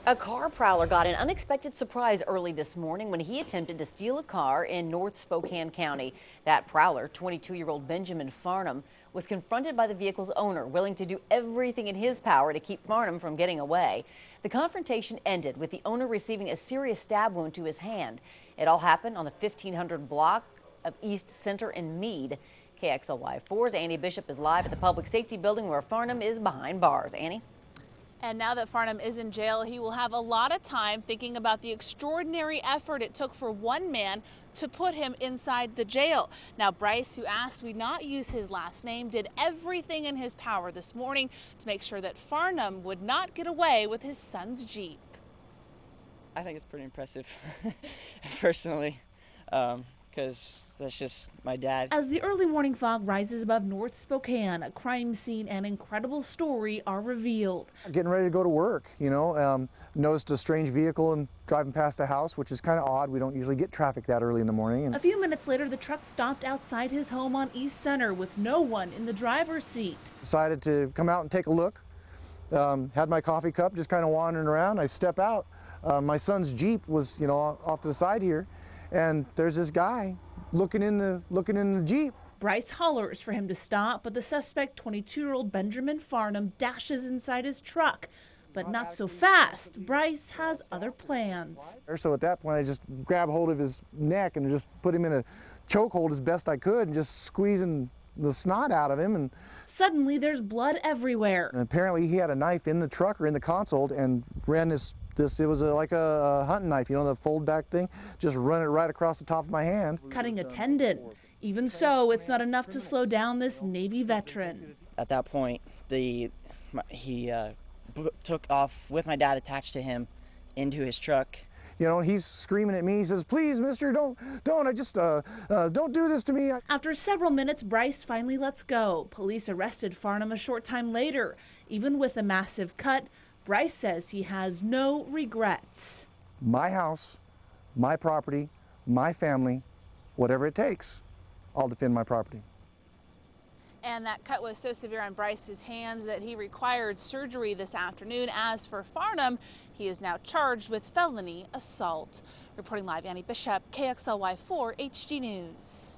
A car prowler got an unexpected surprise early this morning when he attempted to steal a car in North Spokane County. That prowler, 22-year-old Benjamin Farnham, was confronted by the vehicle's owner, willing to do everything in his power to keep Farnham from getting away. The confrontation ended with the owner receiving a serious stab wound to his hand. It all happened on the 1500 block of East Center in Mead. KXLY4's Annie Bishop is live at the Public Safety Building where Farnham is behind bars. Annie? And now that Farnham is in jail, he will have a lot of time thinking about the extraordinary effort it took for one man to put him inside the jail. Now, Bryce, who asked we not use his last name, did everything in his power this morning to make sure that Farnham would not get away with his son's Jeep. I think it's pretty impressive, personally, because that's just my dad. As the early morning fog rises above North Spokane, a crime scene and incredible story are revealed. Getting ready to go to work, noticed a strange vehicle and driving past the house, which is kind of odd. We don't usually get traffic that early in the morning. A few minutes later, the truck stopped outside his home on East Center with no one in the driver's seat. Decided to come out and take a look. Had my coffee cup, just kind of wandering around. I step out. My son's Jeep was, off to the side here, and there's this guy looking in the Jeep. Bryce hollers for him to stop, but the suspect, 22-year-old Benjamin Farnham, dashes inside his truck. But not so fast. Bryce has other plans. So at that point, I just grabbed hold of his neck and just put him in a chokehold as best I could and just squeezing the snot out of him. And suddenly there's blood everywhere. And apparently he had a knife in the truck or in the console and ran it was like a hunting knife, the fold back thing, just run it right across the top of my hand. Cutting a tendon. Even so, it's not enough to slow down this Navy veteran. At that point, he took off with my dad attached to him into his truck. He's screaming at me. He says, "Please, mister, don't, I just, don't do this to me." After several minutes, Bryce finally lets go. Police arrested Farnham a short time later. Even with a massive cut, Bryce says he has no regrets. My house, my property, my family, whatever it takes, I'll defend my property. And that cut was so severe on Bryce's hands that he required surgery this afternoon. As for Farnham, he is now charged with felony assault. Reporting live, Annie Bishop, KXLY4 HD News.